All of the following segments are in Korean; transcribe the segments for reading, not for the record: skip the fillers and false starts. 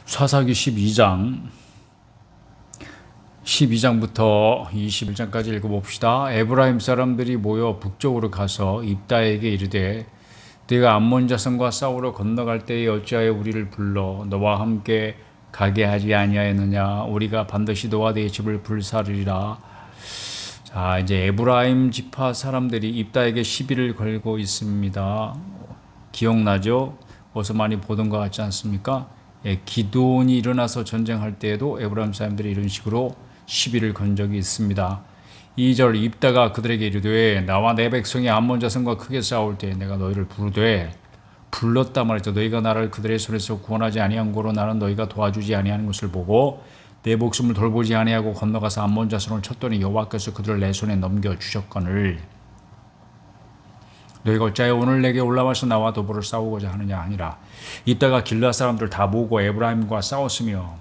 사사기 12장부터 21장까지 읽어봅시다. 에브라임 사람들이 모여 북쪽으로 가서 입다에게 이르되 네가 암몬 자손과 싸우러 건너갈 때에 어찌하여 우리를 불러 너와 함께 가게 하지 아니하였느냐. 우리가 반드시 너와 네 집을 불사르리라. 자, 이제 에브라임 지파 사람들이 입다에게 시비를 걸고 있습니다. 기억나죠? 어서 많이 보던 것 같지 않습니까? 기드온이 일어나서 전쟁할 때에도 에브라임 사람들이 이런 식으로 시비를 건 적이 있습니다. 2절 입다가 그들에게 이르되 나와 내 백성이 암몬 자손과 크게 싸울 때 내가 너희를 부르되 불렀다 말했죠. 너희가 나를 그들의 손에서 구원하지 아니한 고로 나는 너희가 도와주지 아니하는 것을 보고 내 목숨을 돌보지 아니하고 건너가서 암몬 자손을 쳤더니 여호와께서 그들을 내 손에 넘겨 주셨거늘 너희가 어찌하여 오늘 내게 올라와서 나와 도보를 싸우고자 하느냐 아니라. 이따가 길르앗 사람들 다 모으고 에브라임과 싸웠으며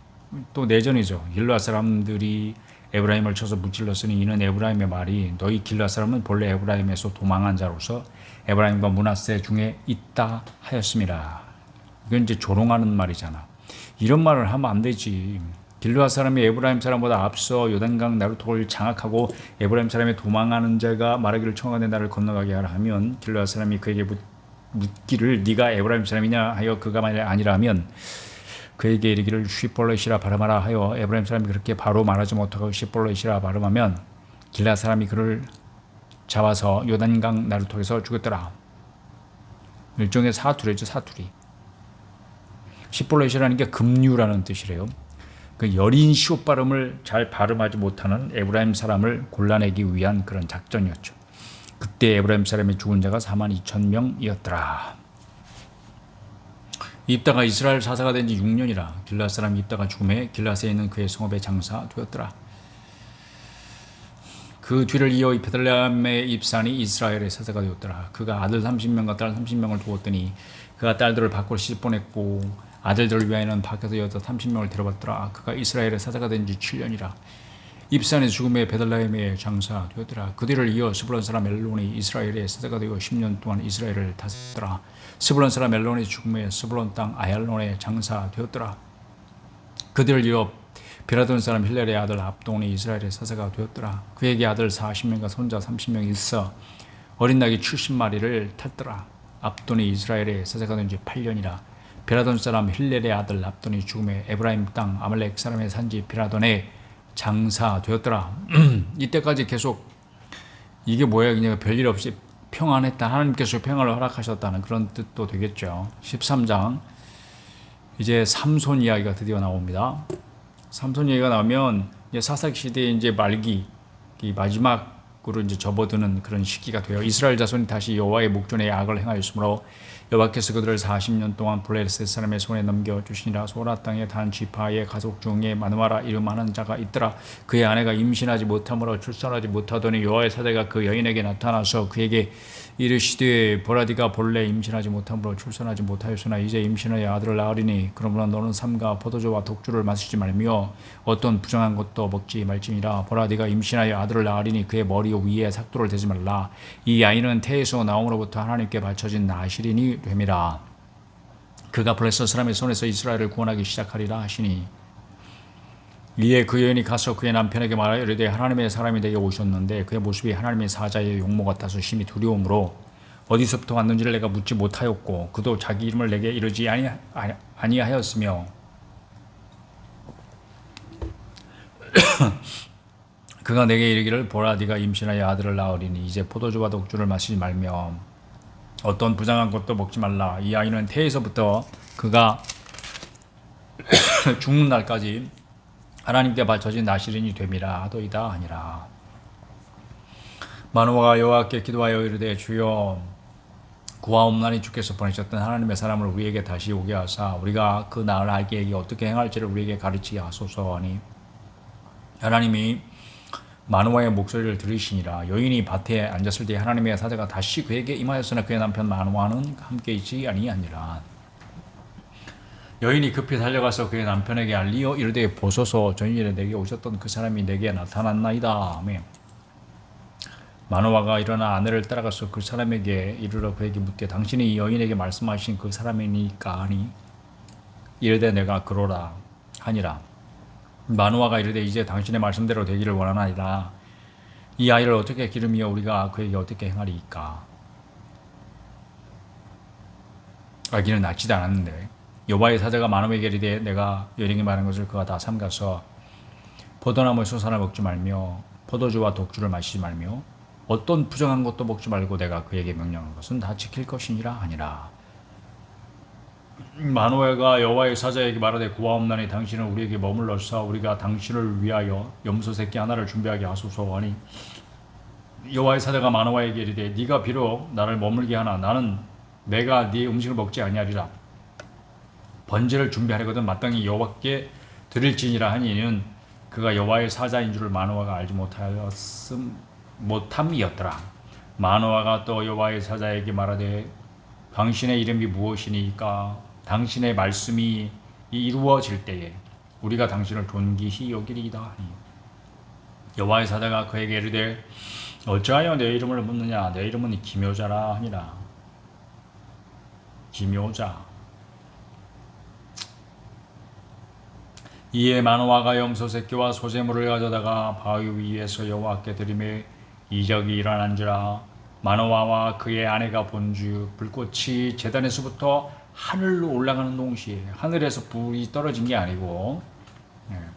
또 내전이죠. 길르앗 사람들이 에브라임을 쳐서 무찔렀으니 이는 에브라임의 말이 너희 길르앗 사람은 본래 에브라임에서 도망한 자로서 에브라임과 므낫세 중에 있다 하였습니다. 이건 이제 조롱하는 말이잖아. 이런 말을 하면 안 되지. 길르앗 사람이 에브라임 사람보다 앞서 요단강 나루토를 장악하고 에브라임 사람이 도망하는 자가 말하기를 청하되 나를 건너가게 하라 하면 길르앗 사람이 그에게 묻기를 네가 에브라임 사람이냐 하여 그가 만일 아니라면 그에게 이르기를 시볼렛이라 발음하라 하여 에브라임 사람이 그렇게 바로 말하지 못하고 시볼렛이라 발음하면 길르앗 사람이 그를 잡아서 요단강 나루토에서 죽였더라. 일종의 사투리죠. 사투리. 시볼렛이라는 게 급류라는 뜻이래요. 그 여린 시옷 발음을 잘 발음하지 못하는 에브라임 사람을 골라내기 위한 그런 작전이었죠. 그때 에브라임 사람의 죽은 자가 42,000명이었더라. 입다가 이스라엘 사사가 된 지 6년이라 길르앗 사람 입다가 죽음에 길르앗에 있는 그의 성읍에 장사되었더라. 그 뒤를 이어 베들레헴의 입산이 이스라엘의 사사가 되었더라. 그가 아들 30명과 딸 30명을 두었더니 그가 딸들을 밖으로 시집보냈고 아들들을 위하여는 밖에서 여자 30명을 데려왔더라. 그가 이스라엘의 사사가 된 지 7년이라. 입산의 죽음에 베들레헴에 장사되었더라. 그 뒤를 이어 스불론 사람 엘론이 이스라엘의 사사가 되어 10년 동안 이스라엘을 다스렸더라. 스불론 사람 엘론의 죽음에 스불론 땅 아얄론에 장사되었더라. 그 뒤를 이어 비라돈 사람 힐렐의 아들 압돈이 이스라엘의 사사가 되었더라. 그에게 아들 40명과 손자 30명이 있어 어린 낙이 70마리를 탔더라. 압돈이 이스라엘의 사사가 된 지 8년이라. 비라돈 사람 힐렐의 아들 압돈이 죽음에 에브라임 땅 아말렉 사람의 산지 비라돈에 장사되었더라. 이때까지 계속 이게 뭐야 그냥 별일 없이 평안했다. 하나님께서 평안을 허락하셨다는 그런 뜻도 되겠죠. 13장 이제 삼손 이야기가 드디어 나옵니다. 삼손 이야기가 나오면 이제 사사기 시대의 이제 말기 마지막으로 이제 접어드는 그런 시기가 돼요. 이스라엘 자손이 다시 여호와의 목전에 악을 행하였으므로 여호와께서 그들을 40년 동안 블레셋 사람의 손에 넘겨주시니라. 소라 땅의 단 지파의 가족 중에 마누아라 이름하는 자가 있더라. 그의 아내가 임신하지 못하므로 출산하지 못하더니 여호와의 사자가 그 여인에게 나타나서 그에게 이르시되 보라 네가 본래 임신하지 못하므로 출산하지 못하였으나 이제 임신하여 아들을 낳으리니 그러므로 너는 삼가 포도주와 독주를 마시지 말며 어떤 부정한 것도 먹지 말지니라. 보라 네가 임신하여 아들을 낳으리니 그의 머리 위에 삭도를 대지 말라. 이 아이는 태에서 나옴으로부터 하나님께 바쳐진 나실이니 됨이라. 그가 블레셋 사람의 손에서 이스라엘을 구원하기 시작하리라 하시니 이에 그 여인이 가서 그의 남편에게 말하여 이르되 하나님의 사람이 내게 오셨는데 그의 모습이 하나님의 사자의 용모 같아서 심히 두려움으로 어디서부터 왔는지를 내가 묻지 못하였고 그도 자기 이름을 내게 이르지 아니하였으며 그가 내게 이르기를 보라 네가 임신하여 아들을 낳으리니 이제 포도주와 독주를 마시지 말며 어떤 부정한 것도 먹지 말라. 이 아이는 태에서부터 그가 죽는 날까지 하나님께 바쳐진 나실인이 됨이라 하도이다 하니라. 마노아가 여호와께 기도하여 이르되 주여 구하옵나니 주께서 보내셨던 하나님의 사람을 우리에게 다시 오게 하사 우리가 그 나을 알게 어떻게 행할지를 우리에게 가르치게 하소서 하니 하나님이 마노아의 목소리를 들으시니라. 여인이 밭에 앉았을 때 하나님의 사자가 다시 그에게 임하였으나 그의 남편 마노아는 함께 있지 아니하니라. 여인이 급히 달려가서 그의 남편에게 알리어 이르되 보소서 전일에 내게 오셨던 그 사람이 내게 나타났나이다 하며 마노아가 일어나 아내를 따라가서 그 사람에게 이르러 그에게 묻되 당신이 이 여인에게 말씀하신 그 사람이니까 하니 이르되 내가 그러라 하니라. 마노아가 이르되 이제 당신의 말씀대로 되기를 원하나이다. 이 아이를 어떻게 기르며 우리가 그에게 어떻게 행하리이까. 아기는 낳지도 않았는데 여호와의 사자가 마노아에게 이르되 내가 여령이 말한 것을 그가 다 삼가서 포도나무의 소산을 먹지 말며 포도주와 독주를 마시지 말며 어떤 부정한 것도 먹지 말고 내가 그에게 명령한 것은 다 지킬 것이니라 하니라. 마노아가 여호와의 사자에게 말하되 구하옵나니 당신은 우리에게 머물러서 우리가 당신을 위하여 염소 새끼 하나를 준비하게 하소서 하니 여호와의 사자가 마노아에게 이르되 네가 비록 나를 머물게 하나 나는 내가 네 음식을 먹지 아니하리라. 번제를 준비하려거든 마땅히 여호와께 드릴지니라 하니 이는 그가 여호와의 사자인 줄을 마노아가 알지 못함이었더라. 마노아가 또 여호와의 사자에게 말하되 당신의 이름이 무엇이니까 당신의 말씀이 이루어질 때에 우리가 당신을 존귀히 여기리이다 하니 여호와의 사자가 그에게 이르되 어찌하여 내 이름을 묻느냐 내 이름은 기묘자라 하니라. 기묘자. 이에 마노아가 염소 새끼와 소재물을 가져다가 바위 위에서 여호와께 드리매 이적이 일어난지라. 마노아와 그의 아내가 본즉 불꽃이 제단에서부터 하늘로 올라가는 동시에 하늘에서 불이 떨어진 게 아니고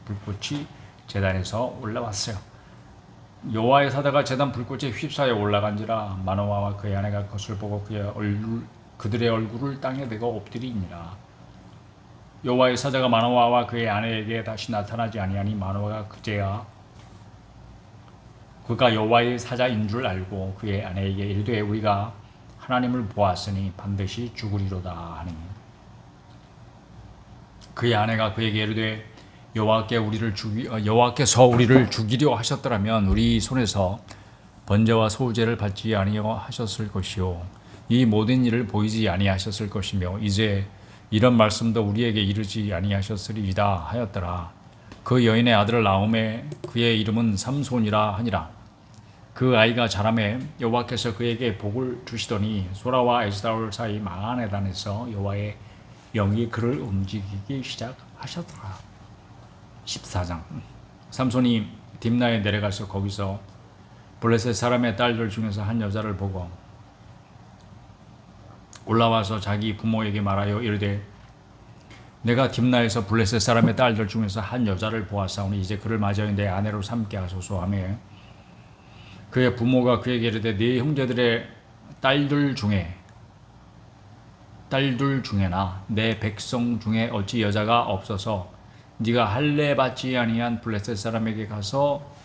불꽃이 제단에서 올라왔어요. 여호와의 사자가 제단 불꽃에 휩싸여 올라간지라. 마노아와 그의 아내가 그것을 보고 그들의 얼굴을 땅에 대고 엎드리니라. 여호와의 사자가 마노아와 그의 아내에게 다시 나타나지 아니하니 마노아가 그가 여호와의 사자인 줄 알고 그의 아내에게 이르되 우리가 하나님을 보았으니 반드시 죽으리로다 하니 그의 아내가 그에게 이르되 여호와께서 우리를 죽이려 하셨더라면 우리 손에서 번제와 소제를 받지 아니하셨을 것이요 이 모든 일을 보이지 아니하셨을 것이며 이제 이런 말씀도 우리에게 이르지 아니하셨으리이다 하였더라. 그 여인의 아들을 낳음에 그의 이름은 삼손이라 하니라. 그 아이가 자라매 여호와께서 그에게 복을 주시더니 소라와 에스다올 사이 마하네단에서 여호와의 영이 그를 움직이기 시작하셨더라. 14장. 삼손이 딥나에 내려가서 거기서 블레셋 사람의 딸들 중에서 한 여자를 보고 올라와서 자기 부모에게 말하여 이르되 내가 딥나에서 블레셋 사람의 딸들 중에서 한 여자를 보았사오니 이제 그를 맞이하여 내 아내로 삼게 하소서 하며 그의 부모가 그에게 이르되 네 형제들의 딸들 중에나 내 백성 중에 어찌 여자가 없어서 네가 할례 받지 아니한 블레셋 사람에게 가서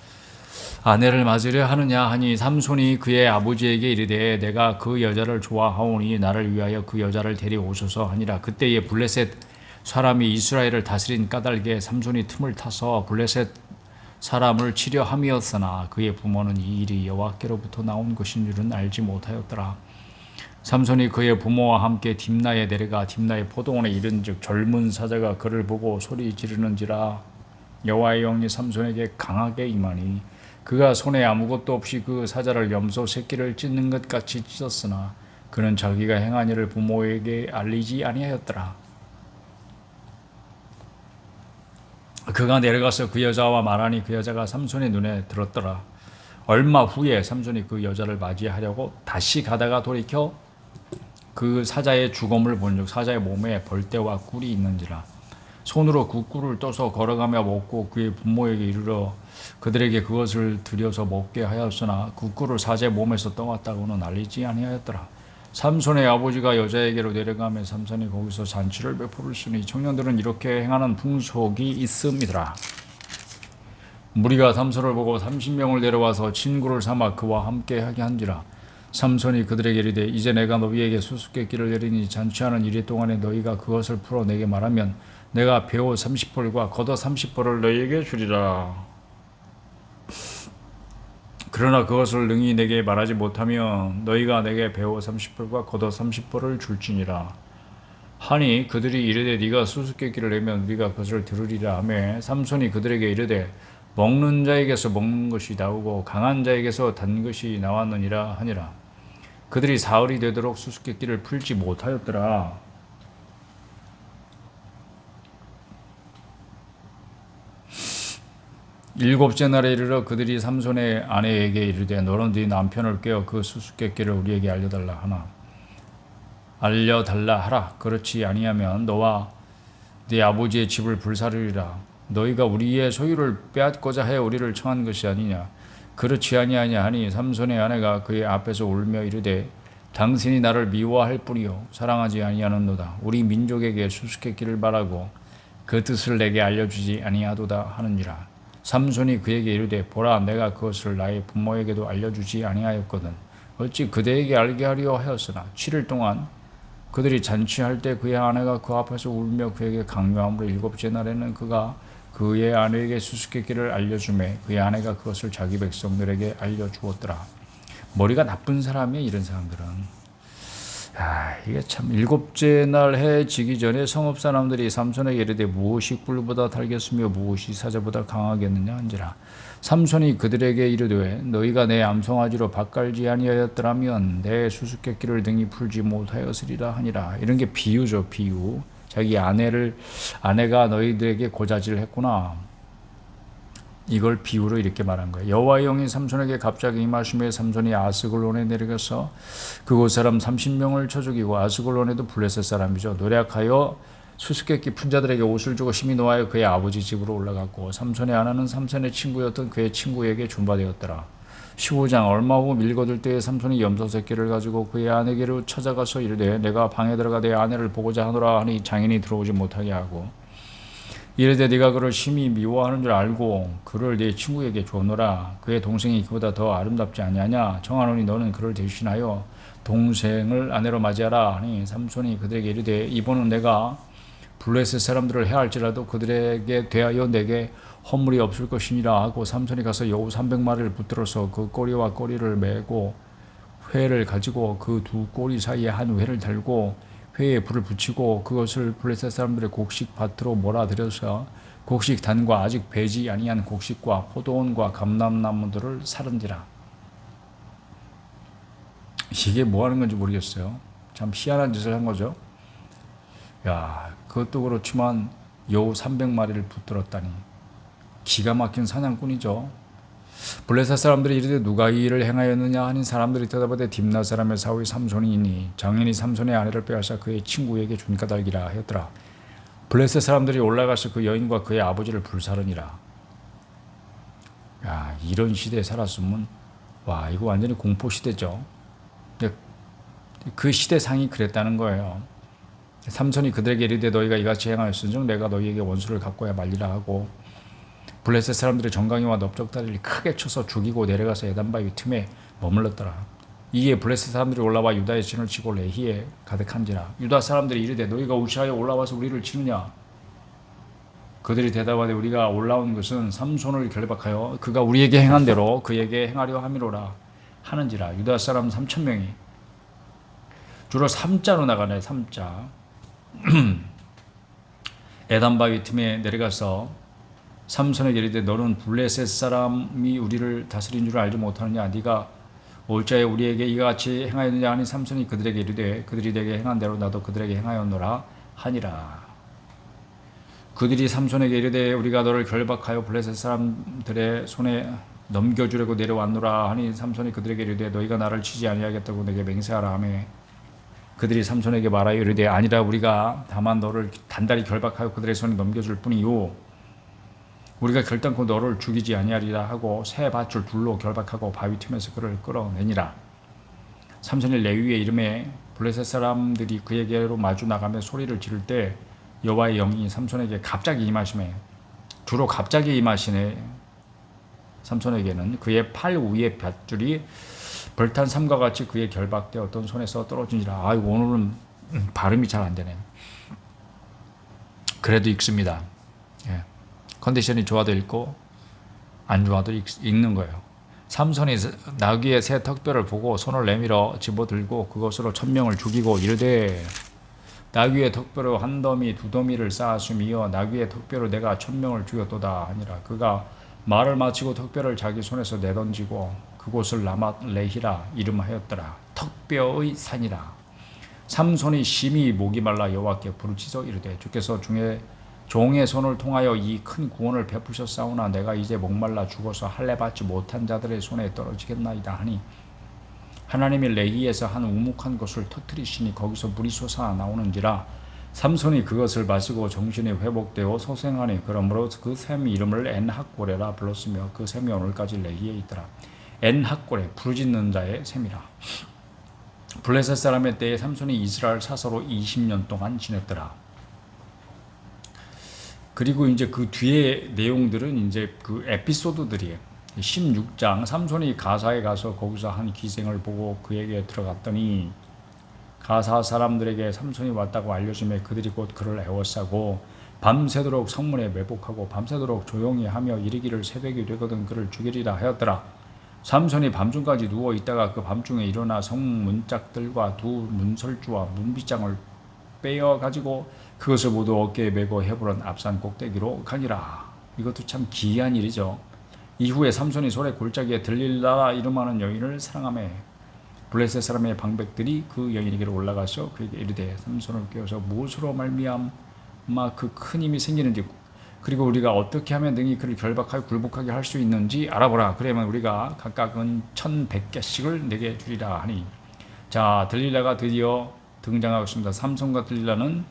아내를 맞으려 하느냐 하니 삼손이 그의 아버지에게 이르되 내가 그 여자를 좋아하오니 나를 위하여 그 여자를 데려오소서 하니라. 그때에 블레셋 사람이 이스라엘을 다스린 까닭에 삼손이 틈을 타서 블레셋 사람을 치려 함이었으나 그의 부모는 이 일이 여호와께로부터 나온 것인 줄은 알지 못하였더라. 삼손이 그의 부모와 함께 딥나에 내려가 딥나의 포도원에 이른즉 젊은 사자가 그를 보고 소리 지르는지라. 여호와의 영이 삼손에게 강하게 임하니 그가 손에 아무것도 없이 그 사자를 염소 새끼를 찢는 것 같이 찢었으나 그는 자기가 행한 일을 부모에게 알리지 아니하였더라. 그가 내려가서 그 여자와 말하니 그 여자가 삼손의 눈에 들었더라. 얼마 후에 삼손이 그 여자를 맞이하려고 다시 가다가 돌이켜 그 사자의 주검을 본즉 사자의 몸에 벌떼와 꿀이 있는지라. 손으로 그 꿀을 떠서 걸어가며 먹고 그의 부모에게 이르러 그들에게 그것을 들여서 먹게 하였으나 그 꿀을 사자의 몸에서 떠왔다고는 알리지 아니하였더라. 삼손의 아버지가 여자에게로 내려가며 삼손이 거기서 잔치를 베풀었으니 청년들은 이렇게 행하는 풍속이 있음이더라. 무리가 삼손을 보고 30명을 데려와서 친구를 삼아 그와 함께 하게 한지라. 삼손이 그들에게 이르되 이제 내가 너희에게 수수께끼를 내리니 잔치하는 이리 동안에 너희가 그것을 풀어 내게 말하면 내가 배옷 30벌과 겉옷 30벌을 너희에게 주리라. 그러나 그것을 능히 내게 말하지 못하면 너희가 내게 배옷 30벌과 겉옷 30벌을 줄지니라. 하니 그들이 이르되 네가 수수께끼를 내면 우리가 그것을 들으리라 하매 삼손이 그들에게 이르되 먹는 자에게서 먹는 것이 나오고 강한 자에게서 단 것이 나왔느니라 하니라. 그들이 사흘이 되도록 수수께끼를 풀지 못하였더라. 일곱째 날에 이르러 그들이 삼손의 아내에게 이르되 너는 네 남편을 꿰어 그 수수께끼를 우리에게 알려달라 하라. 그렇지 아니하면 너와 네 아버지의 집을 불사르리라. 너희가 우리의 소유를 빼앗고자 해 우리를 청한 것이 아니냐. 그렇지 아니하냐 하니 삼손의 아내가 그의 앞에서 울며 이르되 당신이 나를 미워할 뿐이요 사랑하지 아니하는도다. 우리 민족에게 수수께끼를 말하고 그 뜻을 내게 알려주지 아니하도다 하느니라. 삼손이 그에게 이르되 보라 내가 그것을 나의 부모에게도 알려주지 아니하였거든. 어찌 그대에게 알게 하려 하였으나 7일 동안 그들이 잔치할 때 그의 아내가 그 앞에서 울며 그에게 강요함으로 일곱째 날에는 그가 그의 아내에게 수수께끼를 알려주매 그의 아내가 그것을 자기 백성들에게 알려주었더라. 머리가 나쁜 사람이야 이런 사람들은. 이게 참 일곱째 날 해 지기 전에 성읍 사람들이 삼손에게 이르되 무엇이 꿀보다 달겠으며 무엇이 사자보다 강하겠느냐 한지라. 삼손이 그들에게 이르되 너희가 내 암송아지로 밭갈지 아니하였더라면 내 수수께끼를 등이 풀지 못하였으리라 하니라. 이런 게 비유죠, 비유. 자기 아내가 너희들에게 고자질을 했구나. 이걸 비유로 이렇게 말한 거예요. 여호와의 영이 삼손에게 갑자기 임하심에 삼손이 아스글론에 내려가서 그곳 사람 30명을 쳐 죽이고 아스글론에도 블레셋 사람이죠. 노력하여 수수께끼 푼 자들에게 옷을 주고 심히 노하여 그의 아버지 집으로 올라갔고 삼손의 아내는 삼손의 친구였던 그의 친구에게 준바되었더라. 15장 얼마 후 밀거들 때에 삼손이 염소 새끼를 가지고 그의 아내에게로 찾아가서 이르되 내가 방에 들어가 내 아내를 보고자 하노라 하니 장인이 들어오지 못하게 하고 이르되 네가 그를 심히 미워하는 줄 알고 그를 네 친구에게 주노라. 그의 동생이 그보다 더 아름답지 아니하냐. 청하노니 너는 그를 대신하여 동생을 아내로 맞이하라 하니 삼손이 그들에게 이르되 이번은 내가 블레셋 사람들을 해할지라도 그들에게 대하여 내게 허물이 없을 것이니라 하고 삼손이 가서 여우 300마리를 붙들어서 그 꼬리와 꼬리를 매고 회를 가지고 그 두 꼬리 사이에 한 회를 달고 회에 불을 붙이고 그것을 블레셋 사람들의 곡식 밭으로 몰아들여서 곡식 단과 아직 배지 아니한 곡식과 포도원과 감람나무들을 사른지라. 이게 뭐 하는 건지 모르겠어요. 참 희한한 짓을 한 거죠. 그것도 그렇지만 여우 300마리를 붙들었다니 기가 막힌 사냥꾼이죠. 블레셋 사람들이 이르되 누가 이 일을 행하였느냐 하니 사람들이 대답하되 딥나 사람의 사위 삼손이니 장인이 삼손의 아내를 빼앗아 그의 친구에게 준 까닭이라 하였더라. 블레셋 사람들이 올라가서 그 여인과 그의 아버지를 불사르니라. 이런 시대에 살았으면 이거 완전히 공포 시대죠. 그 시대상이 그랬다는 거예요. 삼손이 그들에게 이르되 너희가 이같이 행하였은즉 내가 너희에게 원수를 갚고야 말리라 하고 블레셋 사람들이 정강이와 넓적다리를 크게 쳐서 죽이고 내려가서 에단바위 틈에 머물렀더라. 이에 블레셋 사람들이 올라와 유다의 진을 치고 레히에 가득한지라. 유다 사람들이 이르되 너희가 우시하여 올라와서 우리를 치느냐. 그들이 대답하되 우리가 올라온 것은 삼손을 결박하여 그가 우리에게 행한 대로 그에게 행하려 함이로라 하는지라. 유다 사람 3,000명이 주로 3자로 나가네. 3자. 에단바위 틈에 내려가서 삼손에게 이르되 너는 블레셋 사람이 우리를 다스린 줄 알지 못하느냐. 네가 올자에 우리에게 이같이 행하였느냐 하니 삼손이 그들에게 이르되 그들이 내게 행한 대로 나도 그들에게 행하였노라 하니라. 그들이 삼손에게 이르되 우리가 너를 결박하여 블레셋 사람들의 손에 넘겨주려고 내려왔노라 하니 삼손이 그들에게 이르되 너희가 나를 치지 아니하겠다고 내게 맹세하라 하며 그들이 삼손에게 말하여 이르되 아니라 우리가 다만 너를 단단히 결박하여 그들의 손에 넘겨줄 뿐이요 우리가 결단코 너를 죽이지 아니하리라 하고 새 밧줄 둘로 결박하고 바위 틈에서 그를 끌어내니라. 삼손이 레위의 이름에 블레셋 사람들이 그에게로 마주 나가며 소리를 지를 때 여호와의 영이 삼손에게 갑자기 임하시매 주로 갑자기 임하시네. 삼손에게는 그의 팔 위의 밧줄이 벌탄 삼과 같이 그의 결박되었던 손에서 떨어지니라. 오늘은 발음이 잘 안 되네요. 그래도 읽습니다. 컨디션이 좋아도 읽고 안 좋아도 읽는 거예요. 삼손이 나귀의 새 턱뼈를 보고 손을 내밀어 집어들고 그것으로 1,000명을 죽이고 이르되 나귀의 턱뼈로 한 더미 두 더미를 쌓았으며 나귀의 턱뼈로 내가 1,000명을 죽였도다 하니라. 그가 말을 마치고 턱뼈를 자기 손에서 내던지고 그곳을 라맛 레히라 이름하였더라. 턱뼈의 산이라. 삼손이 심히 목이 말라 여호와께 부르짖어 이르되 주께서 종의 손을 통하여 이 큰 구원을 베푸셨사오나 내가 이제 목말라 죽어서 할례 받지 못한 자들의 손에 떨어지겠나이다 하니 하나님이 레히에서 한 우묵한 곳을 터뜨리시니 거기서 물이 솟아 나오는지라 삼손이 그것을 마시고 정신이 회복되어 소생하니 그러므로 그 샘 이름을 엔학고레라 불렀으며 그 샘이 오늘까지 레히에 있더라. 엔학고레 부르짖는 자의 샘이라. 블레셋 사람의 때에 삼손이 이스라엘 사서로 20년 동안 지냈더라. 그리고 이제 그 뒤에 내용들은 이제 그 에피소드들이에요. 16장 삼손이 가사에 가서 거기서 한 기생을 보고 그에게 들어갔더니 가사 사람들에게 삼손이 왔다고 알려주매 그들이 곧 그를 애워싸고 밤새도록 성문에 매복하고 밤새도록 조용히 하며 이르기를 새벽이 되거든 그를 죽이리라 하였더라. 삼손이 밤중까지 누워 있다가 그 밤중에 일어나 성문짝들과 두 문설주와 문빗장을 빼어 가지고 그것을 모두 어깨에 메고 헤브론 앞산 꼭대기로 가니라. 이것도 참 기이한 일이죠. 이후에 삼손이 소래 골짜기에 들릴라 이름하는 여인을 사랑하며 블레셋 사람의 방백들이 그 여인에게로 올라가서 그에게 이르되 삼손을 깨워서 무엇으로 말미암아 그 큰 힘이 생기는지 그리고 우리가 어떻게 하면 능히 그를 결박하여 굴복하게 할 수 있는지 알아보라. 그러면 우리가 각각은 1100개씩을 내게 주리라 하니 자 들릴라가 드디어 등장하고 있습니다. 삼손과 들릴라는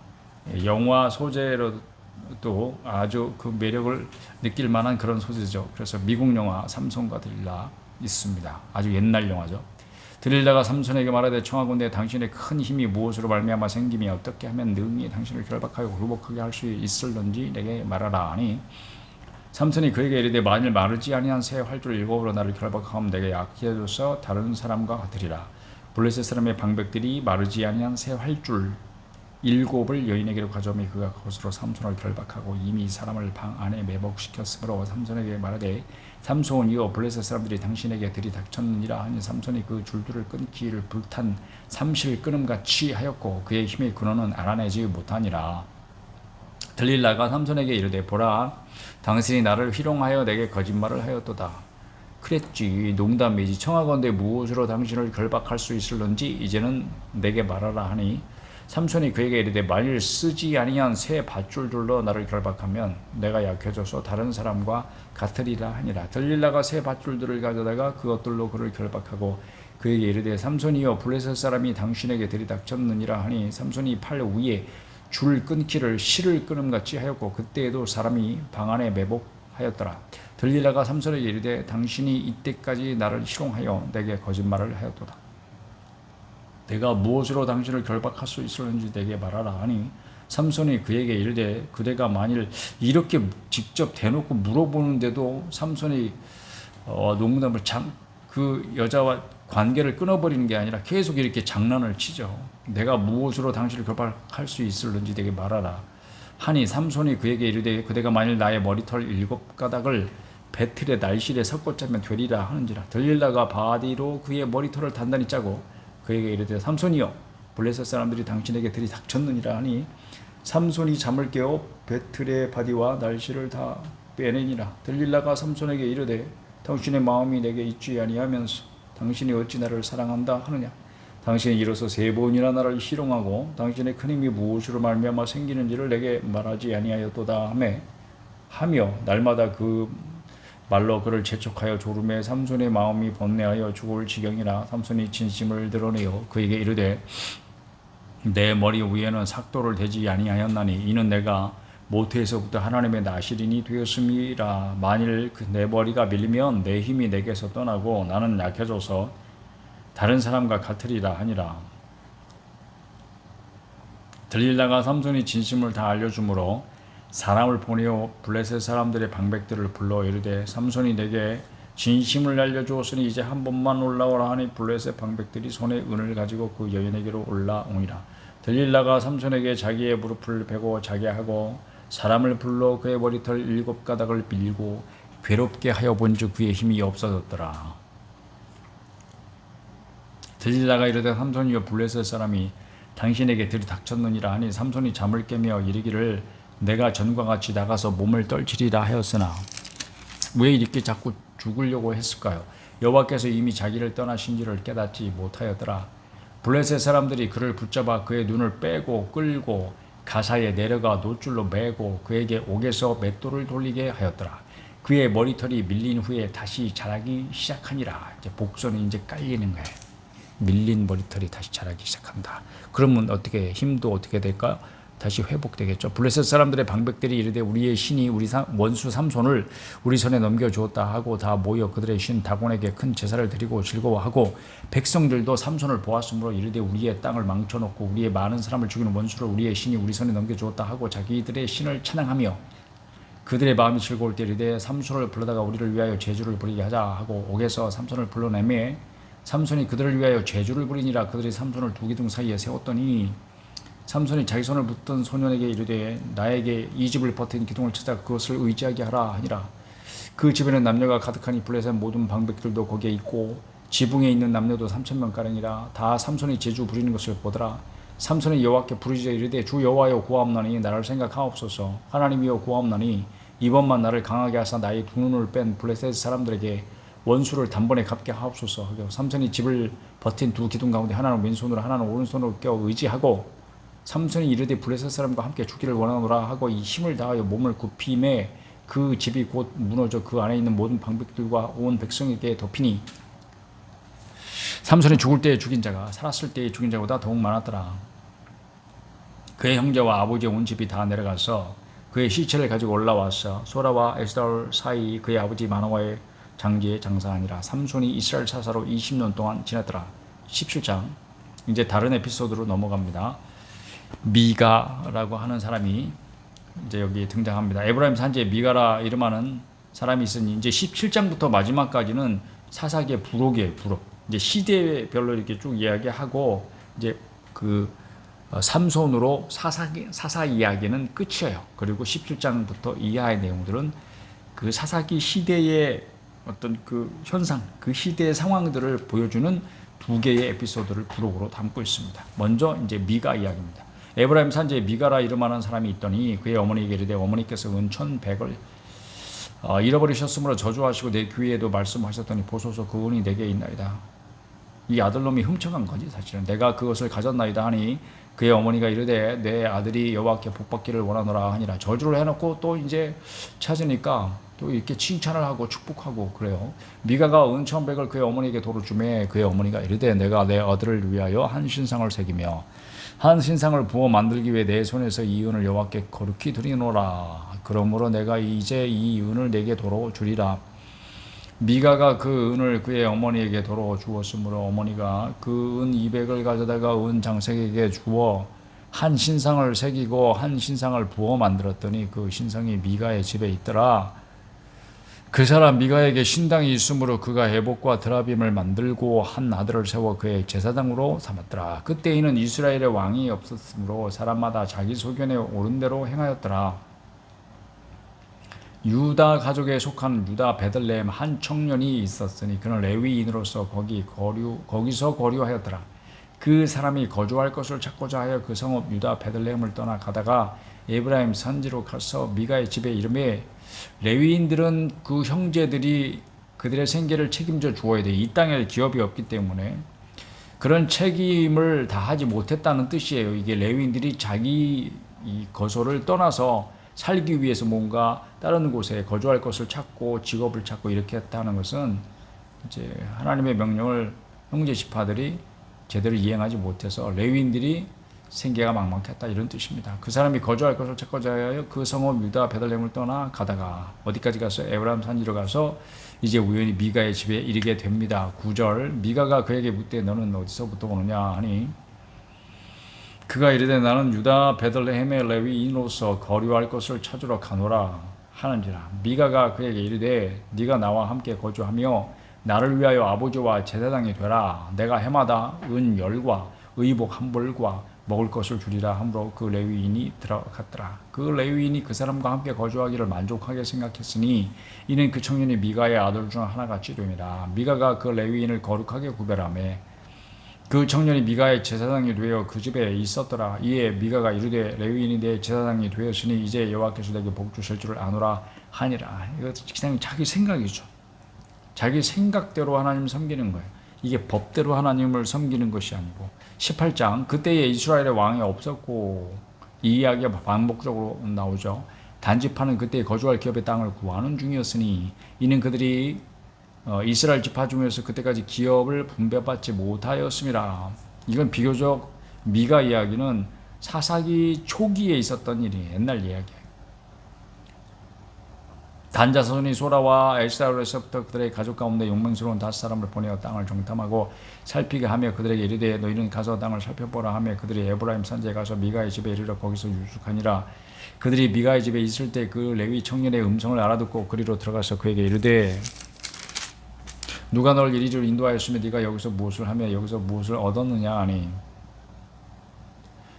영화 소재로도 아주 그 매력을 느낄 만한 그런 소재죠. 그래서 미국 영화 삼손과 들릴라 있습니다. 아주 옛날 영화죠. 들릴라가 삼손에게 말하되 청하건대 당신의 큰 힘이 무엇으로 말미암아 생김이 어떻게 하면 능히 당신을 결박하여 굴복하게 할 수 있을런지 내게 말하라 하니 삼손이 그에게 이르되 만일 마르지 아니한 새 활주를 일곱으로 나를 결박하면 내게 약해져서 다른 사람과 같으리라. 블레셋 사람의 방백들이 마르지 아니한 새 활줄 7을 여인에게로 가져오매 그가 그것으로 삼손을 결박하고 이미 사람을 방 안에 매복시켰으므로 삼손에게 말하되 삼손이여 블레셋 사람들이 당신에게 들이닥쳤느니라 하니 삼손이 그 줄들을 끊기를 불탄 삼실 끊음같이 하였고 그의 힘의 근원은 알아내지 못하니라. 들릴라가 삼손에게 이르되 보라 당신이 나를 희롱하여 내게 거짓말을 하였도다. 그랬지 농담이지 청하건대 무엇으로 당신을 결박할 수 있을런지 이제는 내게 말하라 하니 삼손이 그에게 이르되 만일 쓰지 아니한 새 밧줄들로 나를 결박하면 내가 약해져서 다른 사람과 같으리라 하니라. 들릴라가 새 밧줄들을 가져다가 그것들로 그를 결박하고 그에게 이르되 삼손이여 블레셋 사람이 당신에게 들이닥쳤느니라 하니 삼손이 팔 위에 줄 끊기를 실을 끊음같이 하였고 그때에도 사람이 방 안에 매복하였더라. 들릴라가 삼손에게 이르되 당신이 이때까지 나를 희롱하여 내게 거짓말을 하였도다. 내가 무엇으로 당신을 결박할 수 있을는지 내게 말하라 하니 삼손이 그에게 이르되 그대가 만일 이렇게 직접 대놓고 물어보는데도 삼손이 농담을 그 여자와 관계를 끊어버리는 게 아니라 계속 이렇게 장난을 치죠. 내가 무엇으로 당신을 결박할 수 있을는지 내게 말하라 하니 삼손이 그에게 이르되 그대가 만일 나의 머리털 7가닥을 배틀의 날실에 섞어 짜면 되리라 하는지라. 들릴라가 바디로 그의 머리털을 단단히 짜고 그에게 이르되 삼손이여 블레셋 사람들이 당신에게 들이닥쳤느니라 하니 삼손이 잠을 깨어 배틀의 바디와 날실을 다 빼내니라. 들릴라가 삼손에게 이르되 당신의 마음이 내게 있지 아니하면서 당신이 어찌 나를 사랑한다 하느냐. 당신이 이로써 3번이나 나를 희롱하고 당신의 큰 힘이 무엇으로 말미암아 생기는지를 내게 말하지 아니하였도다 하며 날마다 그 말로 그를 재촉하여 졸음에 삼손의 마음이 번뇌하여 죽을 지경이라. 삼손이 진심을 드러내어 그에게 이르되 내 머리 위에는 삭도를 대지 아니하였나니 이는 내가 모태에서부터 하나님의 나실인이 되었음이라. 만일 내 머리가 밀리면 내 힘이 내게서 떠나고 나는 약해져서 다른 사람과 같으리라 하니라. 들릴라가 삼손이 진심을 다 알려주므로 사람을 보내어 블레셋 사람들의 방백들을 불러 이르되 삼손이 내게 진심을 알려주었으니 이제 한 번만 올라오라 하니 블레셋 방백들이 손에 은을 가지고 그 여인에게로 올라오니라. 들릴라가 삼손에게 자기의 무릎을 베고 자게 하고 사람을 불러 그의 머리털 7가닥을 밀고 괴롭게 하여 본즉 그의 힘이 없어졌더라. 들릴라가 이르되 삼손이여 블레셋 사람이 당신에게 들이닥쳤느니라 하니 삼손이 잠을 깨며 이르기를 내가 전과 같이 나가서 몸을 떨치리라 하였으나 왜 이렇게 자꾸 죽으려고 했을까요? 여호와께서 이미 자기를 떠나신지를 깨닫지 못하였더라. 블레셋 사람들이 그를 붙잡아 그의 눈을 빼고 끌고 가사에 내려가 노줄로 매고 그에게 옥에서 맷돌을 돌리게 하였더라. 그의 머리털이 밀린 후에 다시 자라기 시작하니라. 이제 복선이 이제 깔리는 거예요. 밀린 머리털이 다시 자라기 시작한다. 그러면 어떻게 힘도 어떻게 될까? 다시 회복되겠죠. 블레셋 사람들의 방백들이 이르되 우리의 신이 우리 원수 삼손을 우리 손에 넘겨주었다 하고 다 모여 그들의 신 다곤에게 큰 제사를 드리고 즐거워하고 백성들도 삼손을 보았으므로 이르되 우리의 땅을 망쳐놓고 우리의 많은 사람을 죽이는 원수를 우리의 신이 우리 손에 넘겨주었다 하고 자기들의 신을 찬양하며 그들의 마음이 즐거울 때 이르되 삼손을 불러다가 우리를 위하여 제주를 부리게 하자 하고 옥에서 삼손을 불러내매 삼손이 그들을 위하여 제주를 부리니라. 그들이 삼손을 두 기둥 사이에 세웠더니 삼손이 자기 손을 붙던 소년에게 이르되 나에게 이 집을 버틴 기둥을 찾아 그것을 의지하게 하라 하니라. 그 집에는 남녀가 가득하니 블레셋 모든 방백들도 거기에 있고 지붕에 있는 남녀도 3,000명 가량이라. 다 삼손이 제주 부리는 것을 보더라. 삼손이 여호와께 부르짖어 이르되 주 여호와여 구하옵나니 나를 생각하옵소서. 하나님이여 구하옵나니 이번만 나를 강하게 하사 나의 두 눈을 뺀 블레셋 사람들에게 원수를 단번에 갚게 하옵소서. 삼손이 집을 버틴 두 기둥 가운데 하나는 왼손으로 하나는 오른손으로 껴 의지하고 삼손이 이르되 블레셋 사람과 함께 죽기를 원하노라 하고 이 힘을 다하여 몸을 굽힘에 그 집이 곧 무너져 그 안에 있는 모든 방백들과 온 백성에게 덮이니 삼손이 죽을 때에 죽인 자가 살았을 때에 죽인 자보다 더욱 많았더라. 그의 형제와 아버지의 온 집이 다 내려가서 그의 시체를 가지고 올라와서 소라와 에스다올 사이 그의 아버지 마노아의 장지에 장사하니라. 삼손이 이스라엘 사사로 20년 동안 지냈더라. 17장 이제 다른 에피소드로 넘어갑니다. 미가라고 하는 사람이 이제 여기 등장합니다. 에브라임 산지에 미가라 이름하는 사람이 있으니 이제 17장부터 마지막까지는 사사기의 부록이에요. 부록. 이제 시대별로 이렇게 쭉 이야기하고 이제 그 삼손으로 사사 이야기는 끝이에요. 그리고 17장부터 이하의 내용들은 그 사사기 시대의 어떤 그 현상, 그 시대의 상황들을 보여주는 두 개의 에피소드를 부록으로 담고 있습니다. 먼저 이제 미가 이야기입니다. 에브라임 산지에 미가라 이름하는 사람이 있더니 그의 어머니에게 이르되 어머니께서 은 1,100을 잃어버리셨으므로 저주하시고 내 귀에도 말씀하셨더니 보소서 그 은이 내게 있나이다. 이 아들놈이 훔쳐간 거지 사실은. 내가 그것을 가졌나이다 하니 그의 어머니가 이르되 내 아들이 여호와께 복받기를 원하노라 하니라. 저주를 해놓고 또 이제 찾으니까 또 이렇게 칭찬을 하고 축복하고 그래요. 미가가 은 1,100을 그의 어머니에게 도로 주매 그의 어머니가 이르되 내가 내 아들을 위하여 한 신상을 새기며 한 신상을 부어 만들기 위해 내 손에서 이 은을 여호와께 거룩히 드리노라. 그러므로 내가 이제 이 은을 내게 도로 주리라. 미가가 그 은을 그의 어머니에게 도로 주었으므로 어머니가 그 은 200을 가져다가 은 장색에게 주어 한 신상을 새기고 한 신상을 부어 만들었더니 그 신상이 미가의 집에 있더라. 그 사람 미가에게 신당이 있으므로 그가 에봇과 드라빔을 만들고 한 아들을 세워 그의 제사장으로 삼았더라. 그때에는 이스라엘의 왕이 없었으므로 사람마다 자기 소견에 옳은 대로 행하였더라. 유다 가족에 속한 유다 베들레헴 한 청년이 있었으니 그는 레위인으로서 거기서 거류하였더라. 그 사람이 거주할 것을 찾고자 하여 그 성읍 유다 베들레헴을 떠나 가다가 에브라임 산지로 가서 미가의 집에 이르매 레위인들은 그 형제들이 그들의 생계를 책임져 주어야 돼. 이 땅에 기업이 없기 때문에 그런 책임을 다하지 못했다는 뜻이에요. 이게 레위인들이 자기 이 거소를 떠나서 살기 위해서 뭔가 다른 곳에 거주할 것을 찾고 직업을 찾고 이렇게 했다는 것은 이제 하나님의 명령을 형제 지파들이 제대로 이행하지 못해서 레위인들이 생계가 막막했다 이런 뜻입니다. 그 사람이 거주할 것을 찾고자 하여 그 성읍 유다 베들레헴을 떠나 가다가 어디까지 가서 에브라임 산지로 가서 이제 우연히 미가의 집에 이르게 됩니다. 9절 미가가 그에게 묻되 너는 어디서부터 오느냐 하니 그가 이르되 나는 유다 베들레헴의 레위인으로서 거류할 것을 찾으러 가노라 하는지라. 미가가 그에게 이르되 네가 나와 함께 거주하며 나를 위하여 아버지와 제사장이 되라. 내가 해마다 은 10과 의복 한 벌과 먹을 것을 주리라 함으로 그 레위인이 들어갔더라. 그 레위인이 그 사람과 함께 거주하기를 만족하게 생각했으니 이는 그 청년이 미가의 아들 중 하나같이 됨이라. 미가가 그 레위인을 거룩하게 구별하며 그 청년이 미가의 제사장이 되어 그 집에 있었더라. 이에 미가가 이르되 레위인이 내 제사장이 되었으니 이제 여호와께서 내게 복 주실 줄을 아노라 하니라. 이거 그냥 자기 생각이죠. 자기 생각대로 하나님 섬기는 거예요. 이게 법대로 하나님을 섬기는 것이 아니고. 18장 그때에 이스라엘의 왕이 없었고 이 이야기가 반복적으로 나오죠. 단지파는 그때 거주할 기업의 땅을 구하는 중이었으니 이는 그들이 이스라엘 지파 중에서 그때까지 기업을 분배받지 못하였습니다. 이건 비교적 미가 이야기는 사사기 초기에 있었던 일이 옛날 이야기예요. 단 자손이 소라와 에스다올에서부터 그들의 가족 가운데 용맹스러운 5사람을 보내어 땅을 정탐하고 살피게 하며 그들에게 이르되 너희는 가서 땅을 살펴보라 하며 그들이 에브라임 산지에 가서 미가의 집에 이르러 거기서 유숙하니라. 그들이 미가의 집에 있을 때 그 레위 청년의 음성을 알아듣고 그리로 들어가서 그에게 이르되 누가 너를 이리로 인도하였으며 네가 여기서 무엇을 하며 여기서 무엇을 얻었느냐 하니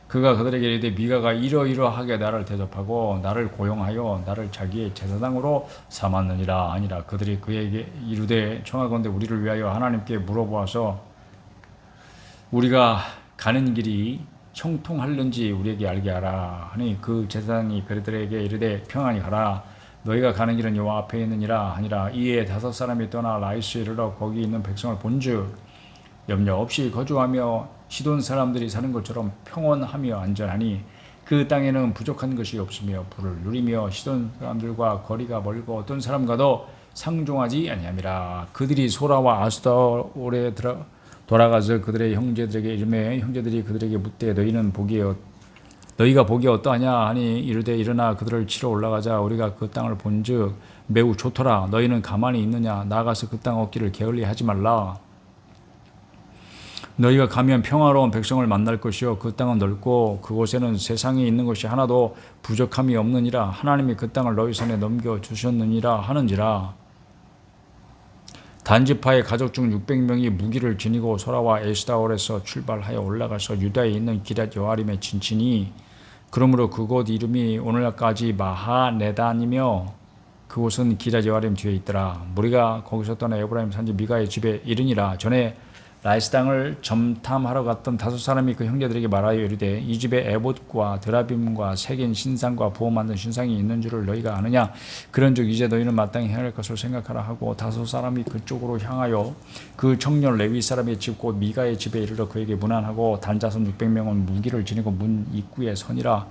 그가 그들에게 이르되 미가가 이러이러하게 나를 대접하고 나를 고용하여 나를 자기의 제사장으로 삼았느니라 아니라. 그들이 그에게 이르되 청하건대 우리를 위하여 하나님께 물어보아서 우리가 가는 길이 형통할는지 우리에게 알게 하라 하니 그 제사장이 그들에게 이르되 평안히 가라 너희가 가는 길은 여호와 앞에 있느니라 하니라. 이에 5사람이 떠나 라이스에 이르러 거기 있는 백성을 본즉 염려 없이 거주하며 시돈 사람들이 사는 것처럼 평온하며 안전하니 그 땅에는 부족한 것이 없으며 부를 누리며 시돈 사람들과 거리가 멀고 어떤 사람과도 상종하지 아니함이라. 그들이 소라와 아스타올에 돌아가서 그들의 형제들에게 이르매 형제들이 그들에게 묻되 너희가 보기에 어떠하냐 하니 이르되 일어나 그들을 치러 올라가자. 우리가 그 땅을 본즉 매우 좋더라. 너희는 가만히 있느냐. 나가서 그 땅 얻기를 게을리하지 말라. 너희가 가면 평화로운 백성을 만날 것이요 그 땅은 넓고 그곳에는 세상에 있는 것이 하나도 부족함이 없느니라. 하나님이 그 땅을 너희 손에 넘겨주셨느니라 하는지라. 단지파의 가족 중 600명이 무기를 지니고 소라와 에스다올에서 출발하여 올라가서 유다에 있는 기럇 여아림에 진치니 그러므로 그곳 이름이 오늘날까지 마하네단이며 그곳은 기럇 여아림 뒤에 있더라. 무리가 거기서 떠나 에브라임 산지 미가의 집에 이르니라. 전에 라이스 땅을 점탐하러 갔던 5사람이 그 형제들에게 말하여 이르되 이 집에 에봇과 드라빔과 새긴 신상과 부어 만든 신상이 있는 줄을 너희가 아느냐. 그런즉 이제 너희는 마땅히 해야 할 것을 생각하라 하고 5사람이 그쪽으로 향하여 그 청년 레위 사람의 집 곧 미가의 집에 이르러 그에게 문안하고 단자손 600명은 무기를 지니고 문 입구에 서니라.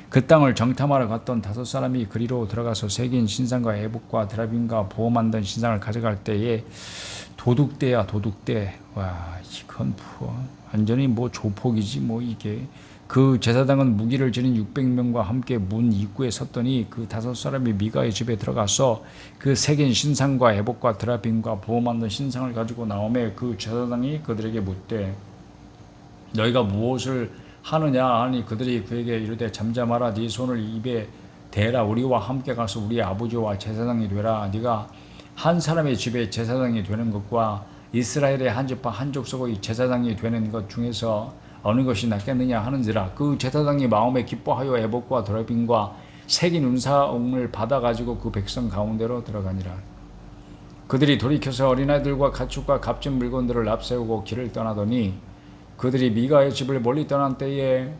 그 땅을 정탐하러 갔던 5사람이 그리로 들어가서 새긴 신상과 에봇과 드라빔과 부어 만든 신상을 가져갈 때에 도둑대야 도둑대. 와 이건 완전히 조폭이지 이게. 그 제사장은 무기를 지닌 600명과 함께 문 입구에 섰더니 그 5사람이 미가의 집에 들어가서 그 새긴 신상과 에봇과 드라빔과 부어 만든 신상을 가지고 나오매 그 제사장이 그들에게 묻되 너희가 무엇을 하느냐 하니 그들이 그에게 이르되 잠잠하라. 네 손을 입에 대라. 우리와 함께 가서 우리 아버지와 제사장이 되라. 네가 한 사람의 집에 제사장이 되는 것과 이스라엘의 한 지파 한 족속의 제사장이 되는 것 중에서 어느 것이 낫겠느냐 하는지라. 그 제사장이 마음에 기뻐하여 에봇과 드라빔과 새긴 은사옹을 받아가지고 그 백성 가운데로 들어가니라. 그들이 돌이켜서 어린아이들과 가축과 값진 물건들을 앞세우고 길을 떠나더니 그들이 미가의 집을 멀리 떠난 때에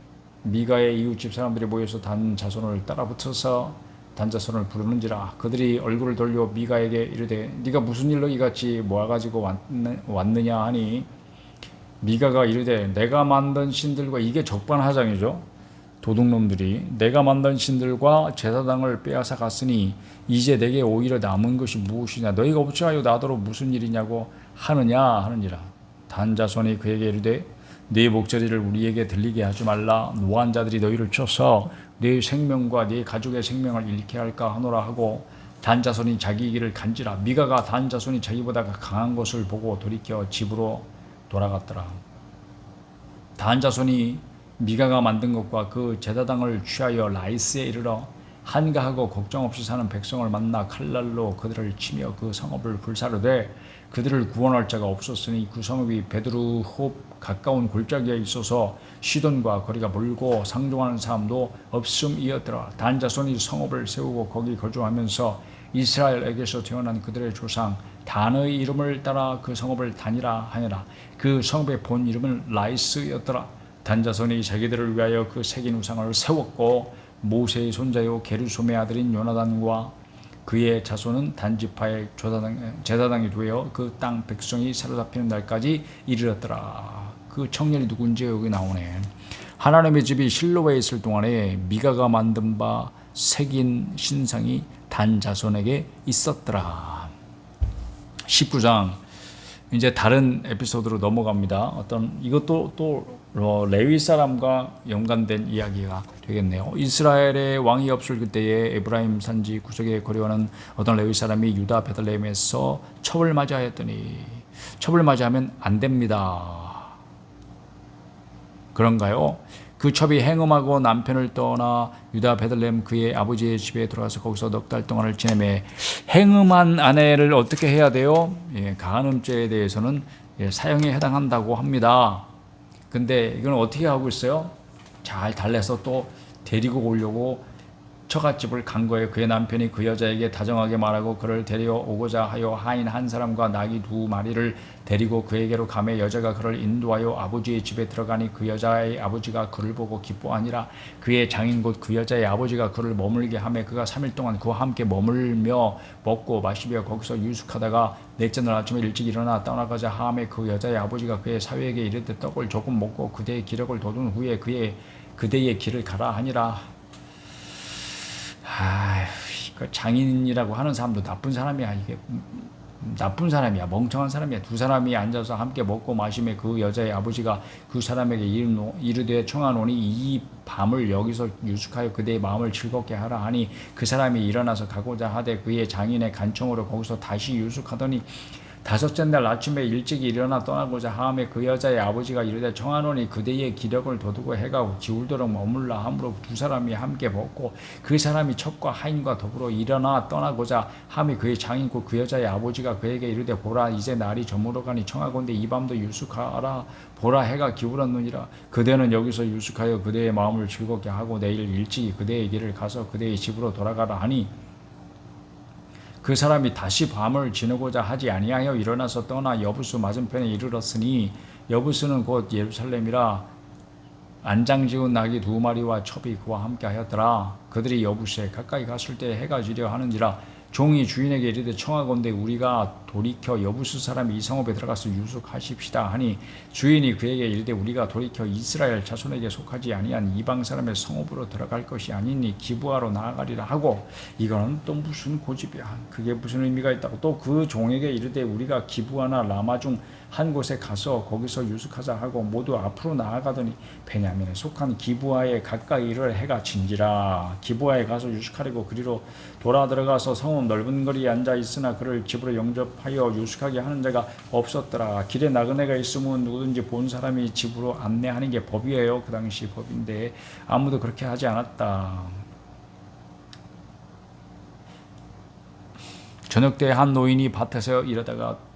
미가의 이웃집 사람들이 모여서 단 자손을 따라붙어서 단자손을 부르는지라. 그들이 얼굴을 돌려 미가에게 이르되 네가 무슨 일로 이같이 모아가지고 왔느냐 하니 미가가 이르되 내가 만든 신들과 이게 적반하장이죠. 도둑놈들이 내가 만든 신들과 제사장을 빼앗아 갔으니 이제 내게 오히려 남은 것이 무엇이냐. 너희가 어찌하여 나더러 무슨 일이냐고 하느니라. 단자손이 그에게 이르되 네 목소리를 우리에게 들리게 하지 말라. 노한 자들이 너희를 쳐서 네 생명과 네 가족의 생명을 잃게 할까 하노라 하고 단자손이 자기 길을 간지라. 미가가 단자손이 자기보다 강한 것을 보고 돌이켜 집으로 돌아갔더라. 단자손이 미가가 만든 것과 그 제사장을 취하여 라이스에 이르러 한가하고 걱정 없이 사는 백성을 만나 칼날로 그들을 치며 그 성읍을 불사르되 그들을 구원할 자가 없었으니 그 성읍이 베드르홉 가까운 골짜기에 있어서 시돈과 거리가 멀고 상종하는 사람도 없음이었더라. 단자손이 성읍을 세우고 거기 거주하면서 이스라엘에게서 태어난 그들의 조상 단의 이름을 따라 그 성읍을 단이라 하니라. 그 성읍의 본 이름은 라이스였더라. 단자손이 자기들을 위하여 그 새긴 우상을 세웠고 모세의 손자요 게르솜의 아들인 요나단과 그의 자손은 단지파의 제사장이 되어 그 땅 백성이 사로잡히는 날까지 이르렀더라. 그 청년이 누군지 여기 나오네. 하나님의 집이 실로에 있을 동안에 미가가 만든 바 새긴 신상이 단 자손에게 있었더라. 19장 이제 다른 에피소드로 넘어갑니다. 이것도 또 레위 사람과 연관된 이야기가 되겠네요. 이스라엘의 왕이 없을 그때에 에브라임 산지 구석에 거류하는 어떤 레위 사람이 유다 베들레헴에서 첩을 맞이하였더니, 첩을 맞이하면 안 됩니다. 그런가요? 그 첩이 행음하고 남편을 떠나 유다 베들레헴 그의 아버지의 집에 들어가서 거기서 넉 달 동안을 지내매, 행음한 아내를 어떻게 해야 돼요? 가늠죄에 대해서는 사형에 해당한다고 합니다. 근데 이건 어떻게 하고 있어요? 잘 달래서 또 데리고 오려고 처갓집을 간 거예요. 그의 남편이 그 여자에게 다정하게 말하고 그를 데려오고자 하여 하인 한 사람과 나귀 2마리를 데리고 그에게로 가매 여자가 그를 인도하여 아버지의 집에 들어가니 그 여자의 아버지가 그를 보고 기뻐하니라. 그의 장인 곧 그 여자의 아버지가 그를 머물게 하매 그가 3일 동안 그와 함께 머물며 먹고 마시며 거기서 유숙하다가 넷째 날 아침에 일찍 일어나 떠나가자 하매 그 여자의 아버지가 그의 사위에게 이르되 떡을 조금 먹고 그대의 기력을 돋운 후에 그대의 길을 가라 하니라. 그 장인이라고 하는 사람도 나쁜 사람이야. 이게 나쁜 사람이야. 멍청한 사람이야. 두 사람이 앉아서 함께 먹고 마시며 그 여자의 아버지가 그 사람에게 이르되 청하노니 이 밤을 여기서 유숙하여 그대의 마음을 즐겁게 하라 하니 그 사람이 일어나서 가고자 하되 그의 장인의 간청으로 거기서 다시 유숙하더니 다섯째 날 아침에 일찍 일어나 떠나고자 하매 그 여자의 아버지가 이르되 청하노니 그대의 기력을 돋우고 해가 지울도록 머물라 하므로 두 사람이 함께 먹고 그 사람이 첩과 하인과 더불어 일어나 떠나고자 하매 그의 장인 곧 그 여자의 아버지가 그에게 이르되 보라 이제 날이 저물어가니 청하건대 이 밤도 유숙하라. 보라 해가 기울었느니라. 그대는 여기서 유숙하여 그대의 마음을 즐겁게 하고 내일 일찍이 그대의 길을 가서 그대의 집으로 돌아가라 하니 그 사람이 다시 밤을 지내고자 하지 아니하여 일어나서 떠나 여부수 맞은편에 이르렀으니 여부수는 곧 예루살렘이라. 안장지은 나귀 2마리와 첩이 그와 함께 하였더라. 그들이 여부수에 가까이 갔을 때 해가 지려 하는지라. 종이 주인에게 이르되 청하건대 우리가 돌이켜 여부수 사람이 이 성읍에 들어가서 유숙하십시다 하니 주인이 그에게 이르되 우리가 돌이켜 이스라엘 자손에게 속하지 아니한 이방 사람의 성읍으로 들어갈 것이 아니니 기브아로 나아가리라 하고. 이거는 또 무슨 고집이야. 그게 무슨 의미가 있다고. 또 그 종에게 이르되 우리가 기브아나 라마 중 한 곳에 가서 거기서 유숙하자 하고 모두 앞으로 나아가더니 베냐민에 속한 기브아에 가까이 이를 해가 진지라. 기브아에 가서 유숙하려고 그리로 돌아 들어가서 성읍 넓은 거리에 앉아 있으나 그를 집으로 영접하여 유숙하게 하는 자가 없었더라. 길에 나그네가 있으면 누구든지 본 사람이 집으로 안내하는 게 법이에요. 그 당시 법인데 아무도 그렇게 하지 않았다. 저녁 때 한 노인이 밭에서 일하다가